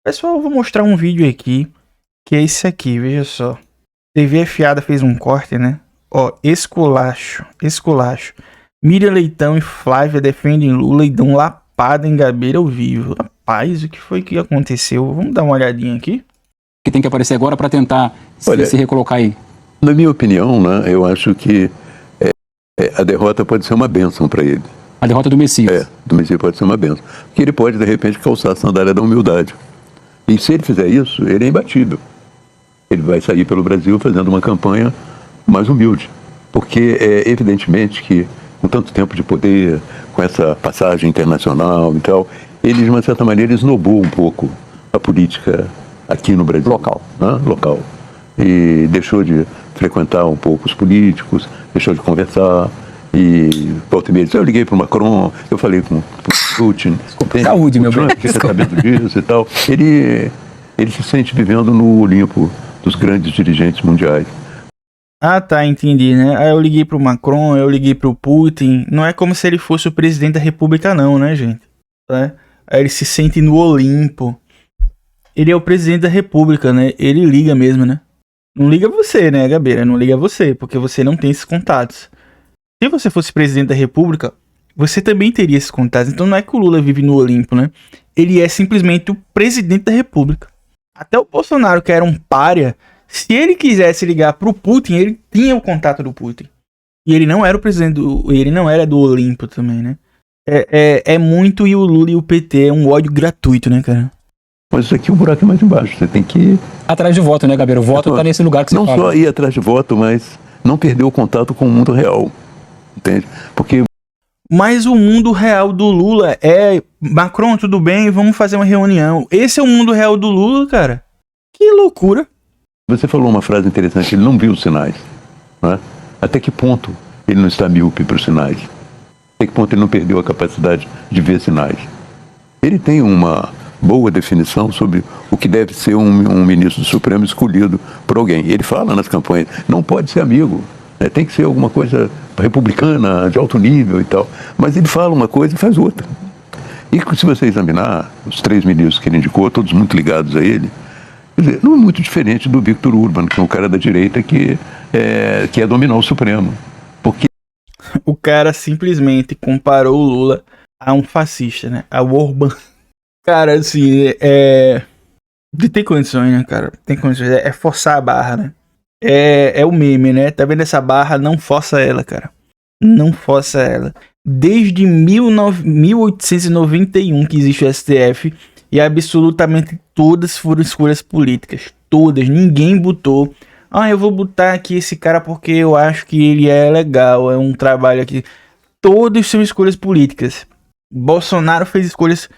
Pessoal, eu vou mostrar um vídeo aqui, que é esse aqui, veja só. TV Fiada fez um corte, né? Ó, esculacho. Miriam Leitão e Flávia defendem Lula e dão lapada em Gabeira ao vivo. Rapaz, o que foi que aconteceu? Vamos dar uma olhadinha aqui. Que tem que aparecer agora para tentar se recolocar aí. Na minha opinião, né, eu acho que a derrota pode ser uma bênção para ele. A derrota do Messias. Do Messias pode ser uma bênção. Porque ele pode, de repente, calçar a sandália da humildade. E se ele fizer isso, ele é imbatível. Ele vai sair pelo Brasil fazendo uma campanha mais humilde. Porque é evidentemente que, com tanto tempo de poder, com essa passagem internacional e tal, ele, de uma certa maneira, esnobou um pouco a política aqui no Brasil. Local. Né? Local. E deixou de frequentar um pouco os políticos, deixou de conversar. E volta e meia, eu liguei para o Macron, eu falei com o Putin. Saúde, meu bem. Fica sabendo disso e tal. Ele se sente vivendo no Olimpo dos grandes dirigentes mundiais. Ah, tá, entendi, né? Aí eu liguei pro Macron, eu liguei pro Putin. Não é como se ele fosse o presidente da República, não, né, gente? Aí ele se sente no Olimpo. Ele é o presidente da República, né? Ele liga mesmo, né? Não liga você, né, Gabeira? Não liga você, porque você não tem esses contatos. Se você fosse presidente da República, você também teria esses contatos. Então não é que o Lula vive no Olimpo, né? Ele é simplesmente o presidente da República. Até o Bolsonaro, que era um pária, se ele quisesse ligar pro Putin, ele tinha o contato do Putin. E ele não era o presidente ele não era do Olimpo também, né? É muito, e o Lula e o PT é um ódio gratuito, né, cara? Mas isso aqui o buraco é mais embaixo. Você tem que ir atrás de voto, né, Gabeira? O voto tá nesse lugar que você não fala. Não só ir atrás de voto, mas não perder o contato com o mundo real. Entende? Porque... Mas o mundo real do Lula é... Macron, tudo bem? Vamos fazer uma reunião. Esse é o mundo real do Lula, cara. Que loucura. Você falou uma frase interessante, ele não viu os sinais. Né? Até que ponto ele não está míope para os sinais? Até que ponto ele não perdeu a capacidade de ver sinais? Ele tem uma boa definição sobre o que deve ser um ministro do Supremo escolhido por alguém. Ele fala nas campanhas, não pode ser amigo, né? Tem que ser alguma coisa republicana, de alto nível e tal. Mas ele fala uma coisa e faz outra. E se você examinar os 3 ministros que ele indicou, todos muito ligados a ele, quer dizer, não é muito diferente do Victor Urban, que é um cara da direita que quer dominar o Supremo. Porque o cara simplesmente comparou o Lula a um fascista, né? Ao Urban. Cara, assim, tem condições, né, cara? Tem condições. É forçar a barra, né? É o meme, né? Tá vendo essa barra? Não força ela, cara. Não força ela. Desde 1891 que existe o STF e absolutamente todas foram escolhas políticas. Todas. Ninguém botou. Ah, eu vou botar aqui esse cara porque eu acho que ele é legal. É um trabalho aqui. Todas são escolhas políticas. Bolsonaro fez escolhas.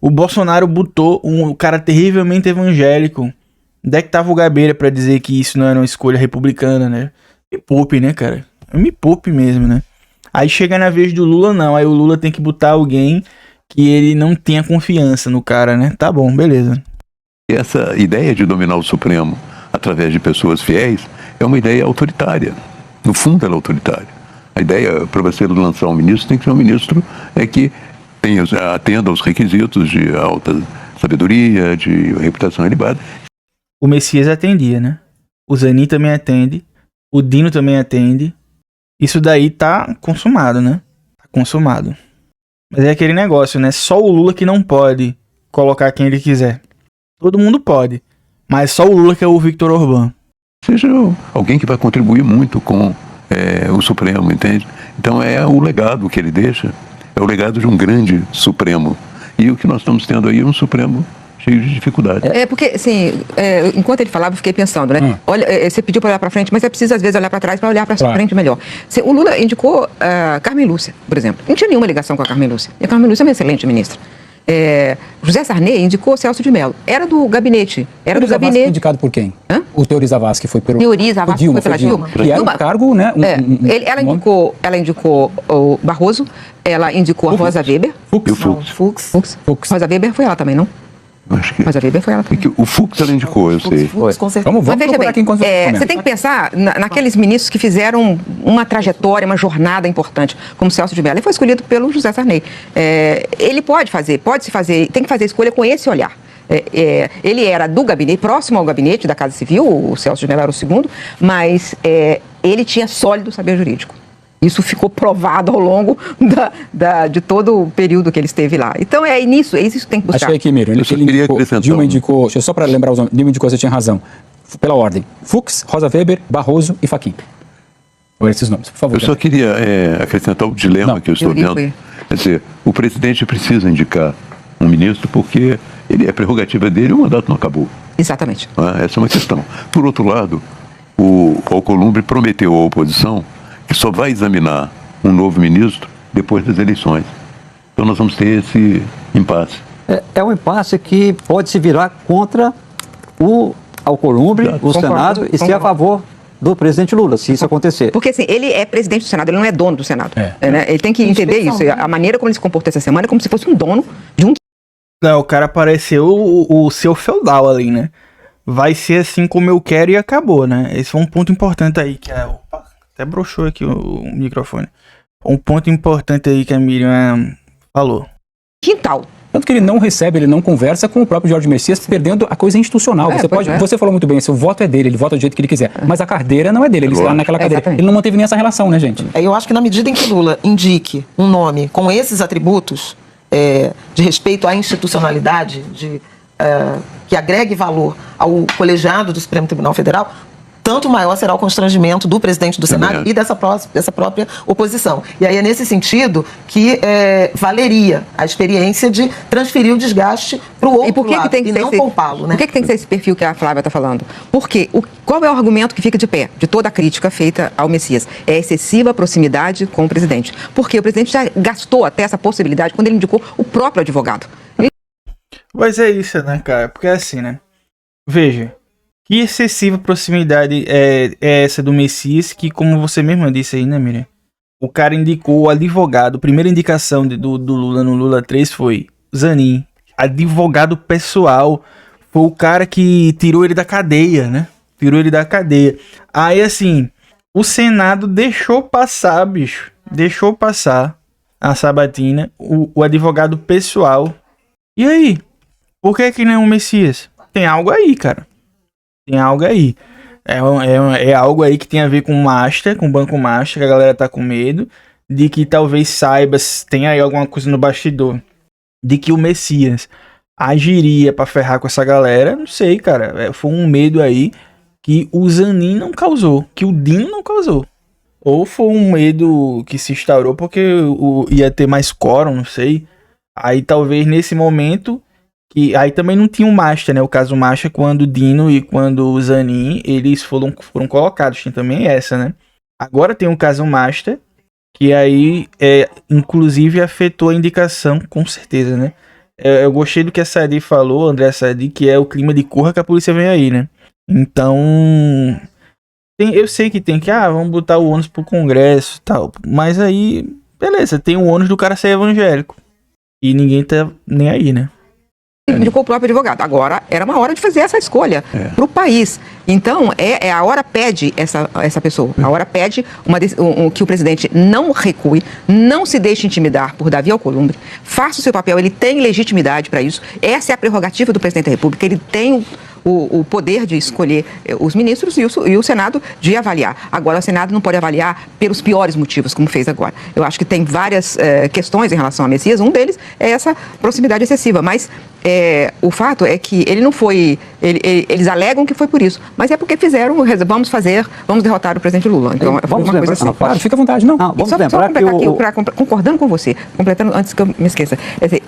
O Bolsonaro botou um cara terrivelmente evangélico. Onde é que tava o Gabeira pra dizer que isso não era uma escolha republicana, né? Me poupe, né, cara? Me poupe mesmo, né? Aí chega na vez do Lula, não. Aí o Lula tem que botar alguém que ele não tenha confiança no cara, né? Tá bom, beleza. Essa ideia de dominar o Supremo através de pessoas fiéis é uma ideia autoritária. No fundo, ela é autoritária. A ideia, para você lançar um ministro, tem que ser um ministro que atenda aos requisitos de alta sabedoria, de reputação elevada. O Messias atendia, né? O Zanin também atende. O Dino também atende. Isso daí tá consumado, né? Tá consumado. Mas é aquele negócio, né? Só o Lula que não pode colocar quem ele quiser. Todo mundo pode. Mas só o Lula que é o Victor Orbán. Seja alguém que vai contribuir muito com o Supremo, entende? Então é o legado que ele deixa. É o legado de um grande Supremo. E o que nós estamos tendo aí é um Supremo cheio de dificuldades. Porque, assim, enquanto ele falava, eu fiquei pensando, né? Olha, você pediu para olhar para frente, mas é preciso, às vezes, olhar para trás para olhar para frente melhor. O Lula indicou Carmen Lúcia, por exemplo. Não tinha nenhuma ligação com a Carmen Lúcia. E a Carmen Lúcia é uma excelente ministra. José Sarney indicou Celso de Mello. Era do gabinete. Era do gabinete. Foi indicado por quem? O Teori Zavascki foi pelo... Teori Zavascki foi pela Dilma. E era um cargo, né? Ela indicou o Barroso, ela indicou a Rosa Weber. Fux. Rosa Weber foi ela também, não? Acho que... Mas a Weber foi ela também. O Fux ela indicou, eu sei. Fux, com certeza. Vamos procurar aqui enquanto você tem que pensar naqueles ministros que fizeram uma trajetória, uma jornada importante, como Celso de Mello. Ele foi escolhido pelo José Sarney. Ele pode se fazer, tem que fazer a escolha com esse olhar. Ele era do gabinete, próximo ao gabinete da Casa Civil, o Celso de Mello era o segundo, mas ele tinha sólido saber jurídico. Isso ficou provado ao longo de todo o período que ele esteve lá. Então é isso que tem que buscar. Achei aqui, Miriam. Dilma indicou, deixa eu só para lembrar os nomes, Dilma indicou, você tinha razão, pela ordem: Fux, Rosa Weber, Barroso e Fachin. Ou esses nomes, por favor. Eu só queria acrescentar o dilema que eu estou vendo. Quer dizer, o presidente precisa indicar um ministro porque é prerrogativa dele, o mandato não acabou. Exatamente. Essa é uma questão. Por outro lado, o Alcolumbre prometeu à oposição que só vai examinar um novo ministro depois das eleições. Então nós vamos ter esse impasse. É um impasse que pode se virar contra o Alcolumbre, o Senado, e ser a favor do presidente Lula, se isso acontecer. Porque assim, ele é presidente do Senado, ele não é dono do Senado. Né? Ele tem que entender isso. A maneira como ele se comportou essa semana é como se fosse um dono de um... Não, o cara pareceu o seu feudal ali, né? Vai ser assim como eu quero e acabou, né? Esse foi um ponto importante aí, que Opa, até broxou aqui o microfone. Um ponto importante aí que a Miriam falou. Quintal. Tanto que ele não recebe, ele não conversa com o próprio Jorge Messias, perdendo a coisa institucional. Você falou muito bem, o voto é dele, ele vota do jeito que ele quiser. Mas a cadeira não é dele, ele está naquela cadeira. Exatamente. Ele não manteve nem essa relação, né, gente? Eu acho que na medida em que Lula indique um nome com esses atributos de respeito à institucionalidade, que agregue valor ao colegiado do Supremo Tribunal Federal, tanto maior será o constrangimento do presidente do Senado e dessa própria oposição. E aí é nesse sentido que valeria a experiência de transferir o desgaste para o outro lado e não poupá-lo. Né? Por que tem que ser esse perfil que a Flávia está falando? Porque qual é o argumento que fica de pé de toda a crítica feita ao Messias? É a excessiva proximidade com o presidente. Porque o presidente já gastou até essa possibilidade quando ele indicou o próprio advogado. Mas é isso, né, cara? Porque é assim, né? Veja, que excessiva proximidade é essa do Messias, que, como você mesma disse aí, né, Miriam? O cara indicou o advogado. A primeira indicação do Lula no Lula 3 foi Zanin. Advogado pessoal. Foi o cara que tirou ele da cadeia, né? Tirou ele da cadeia. Aí, assim, o Senado deixou passar, bicho. Deixou passar a sabatina, o advogado pessoal. E aí? Por que não é um Messias? Tem algo aí, cara. Tem algo aí. É algo aí que tem a ver com Master, com o Banco Master, que a galera tá com medo de que talvez saiba, tem aí alguma coisa no bastidor, de que o Messias agiria pra ferrar com essa galera. Não sei, cara. Foi um medo aí que o Zanin não causou, que o Dino não causou. Ou foi um medo que se instaurou porque ia ter mais quórum, não sei. Aí talvez nesse momento... que aí também não tinha o Master, né? O caso Master, quando o Dino e quando o Zanin, eles foram colocados. Tem também essa, né? Agora tem o caso Master, que aí, inclusive, afetou a indicação, com certeza, né? Eu gostei do que a Sadi falou, André Sadi, que é o clima de corra que a polícia vem aí, né? Então, eu sei que tem que, vamos botar o ônus pro Congresso e tal. Mas aí, beleza, tem o ônus do cara ser evangélico. E ninguém tá nem aí, né? Indicou o próprio advogado. Agora era uma hora de fazer essa escolha para o país. Então, a hora pede essa pessoa. A hora pede que o presidente não recue, não se deixe intimidar por Davi Alcolumbre, faça o seu papel, ele tem legitimidade para isso. Essa é a prerrogativa do presidente da República. Ele tem o poder de escolher os ministros e o Senado de avaliar. Agora, o Senado não pode avaliar pelos piores motivos, como fez agora. Eu acho que tem várias questões em relação a Messias. Um deles é essa proximidade excessiva. Mas o fato é que ele não foi... Eles alegam que foi por isso. Mas é porque fizeram, vamos derrotar o presidente Lula. Então, foi uma coisa assim. Claro, fica à vontade, não. Vamos só lembrar aqui, concordando com você, completando antes que eu me esqueça.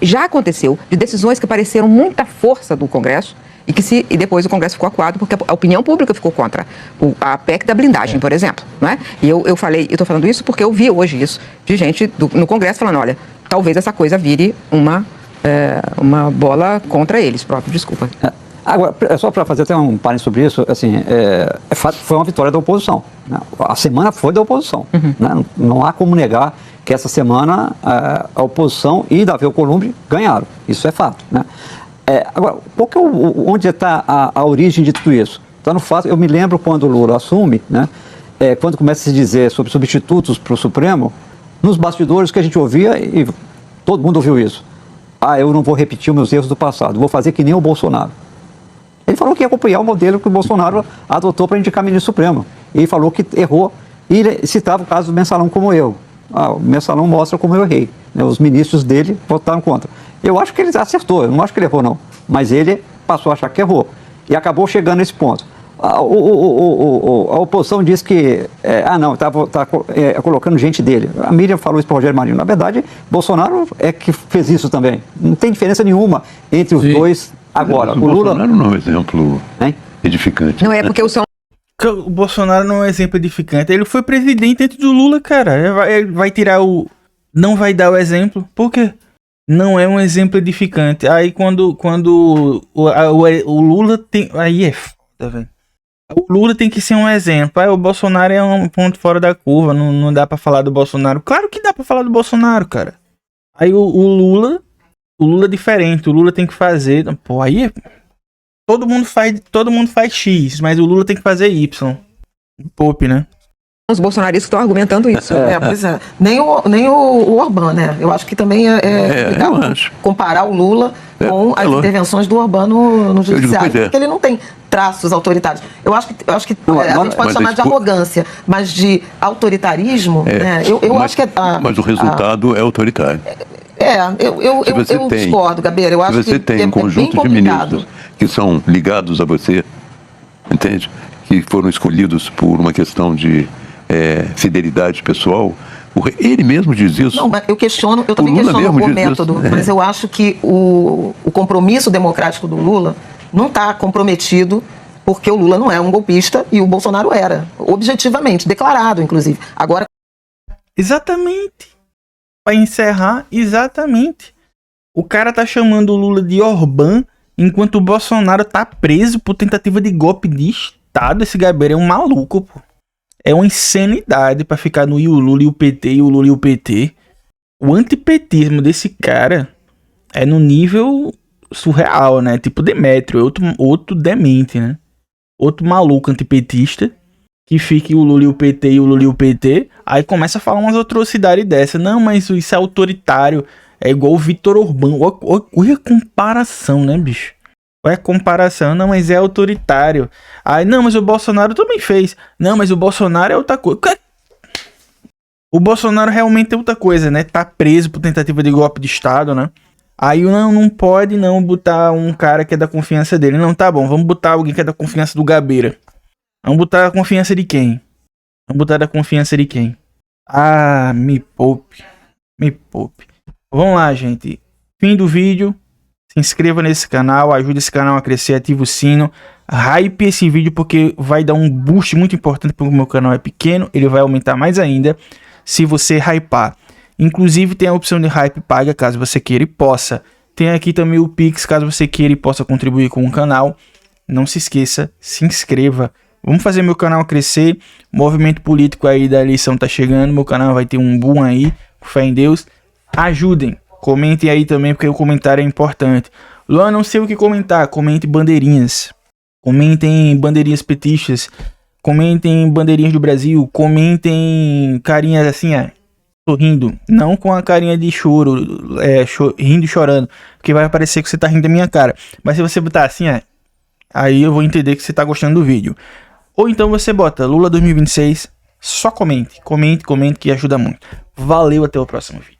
Já aconteceu de decisões que pareceram muita força do Congresso, e depois o Congresso ficou acuado porque a opinião pública ficou contra. A PEC da blindagem, por exemplo. Não é? E eu estou falando isso porque eu vi hoje isso de gente no Congresso falando, olha, talvez essa coisa vire uma bola contra eles próprios, desculpa. Agora, só para fazer até um parênteses sobre isso, assim, foi uma vitória da oposição. Né? A semana foi da oposição. Né? Não há como negar que essa semana a oposição e Davi Alcolumbre ganharam. Isso é fato. Né? Agora, onde está a origem de tudo isso? Está no fato, eu me lembro quando o Lula assume, né, quando começa a se dizer sobre substitutos para o Supremo, nos bastidores que a gente ouvia, e todo mundo ouviu isso, eu não vou repetir os meus erros do passado, vou fazer que nem o Bolsonaro. Ele falou que ia copiar o modelo que o Bolsonaro adotou para indicar ministro supremo. E ele falou que errou. E ele citava o caso do Mensalão como eu. O Mensalão mostra como eu errei. Os ministros dele votaram contra. Eu acho que ele acertou, eu não acho que ele errou, não. Mas ele passou a achar que errou. E acabou chegando nesse ponto. A oposição diz que, está colocando gente dele. A Miriam falou isso para o Rogério Marinho. Na verdade, Bolsonaro é que fez isso também. Não tem diferença nenhuma entre os dois agora. O Lula não é um exemplo edificante. Não é porque o Bolsonaro não é um exemplo edificante. Ele foi presidente antes do Lula, cara. Ele vai tirar o... Não vai dar o exemplo. Por quê? Não é um exemplo edificante. Aí quando o Lula tem... Aí é foda, velho. O Lula tem que ser um exemplo. Aí o Bolsonaro é um ponto fora da curva. Não dá pra falar do Bolsonaro. Claro que dá pra falar do Bolsonaro, cara. Aí o Lula é diferente. O Lula tem que fazer... Pô, aí é... Todo mundo faz X, mas o Lula tem que fazer Y. Poupe, né? Os bolsonaristas estão argumentando isso. Pois é. Nem o Orbán, né? Eu acho que também legal comparar o Lula com as intervenções do Orbán no judiciário. Porque ele não tem traços autoritários. Eu acho que a gente pode chamar de arrogância, mas de autoritarismo, né? Eu acho que mas o resultado é autoritário. Eu discordo, Gabeira. Eu acho que você tem um conjunto de ministros que são ligados a você, entende? Que foram escolhidos por uma questão de fidelidade pessoal. Ele mesmo diz isso. Não, mas eu também questiono o método, mas eu acho que o compromisso democrático do Lula não está comprometido porque o Lula não é um golpista e o Bolsonaro era, objetivamente, declarado, inclusive. Agora... Exatamente. Para encerrar, exatamente. O cara tá chamando o Lula de Orbán, enquanto o Bolsonaro tá preso por tentativa de golpe de Estado. Esse Gabeira é um maluco, pô. É uma insanidade pra ficar no Lula e o PT, e o Lula e o PT. O antipetismo desse cara é no nível surreal, né? Tipo Demétrio, outro demente, né? Outro maluco antipetista que fica o Lula e o PT e o Lula e o PT. Aí começa a falar umas atrocidades dessa. Não, mas isso é autoritário. É igual o Viktor Orbán. Olha a comparação, né, bicho? Olha a comparação. Não, mas é autoritário. Aí, não, mas o Bolsonaro também fez. Não, mas o Bolsonaro é outra coisa. O Bolsonaro realmente é outra coisa, né? Tá preso por tentativa de golpe de Estado, né? Aí não pode não botar um cara que é da confiança dele. Não, tá bom, vamos botar alguém que é da confiança do Gabeira. Vamos botar a confiança de quem? Vamos botar da confiança de quem? Ah, me poupe. Me poupe. Vamos lá, gente. Fim do vídeo. Se inscreva nesse canal. Ajude esse canal a crescer. Ativa o sino. Hype esse vídeo porque vai dar um boost muito importante porque o meu canal é pequeno. Ele vai aumentar mais ainda se você hypar. Inclusive tem a opção de hype paga caso você queira e possa. Tem aqui também o Pix caso você queira e possa contribuir com o canal. Não se esqueça, se inscreva. Vamos fazer meu canal crescer. O movimento político aí da eleição tá chegando. Meu canal vai ter um boom aí. Com fé em Deus. Ajudem. Comentem aí também, porque o comentário é importante. Luan, não sei o que comentar. Comente bandeirinhas. Comentem bandeirinhas petistas. Comentem bandeirinhas do Brasil. Comentem carinhas assim, sorrindo. Não com a carinha de choro. Rindo e chorando. Porque vai parecer que você tá rindo da minha cara. Mas se você botar assim, aí eu vou entender que você tá gostando do vídeo. Ou então você bota Lula 2026, só comente que ajuda muito. Valeu, até o próximo vídeo.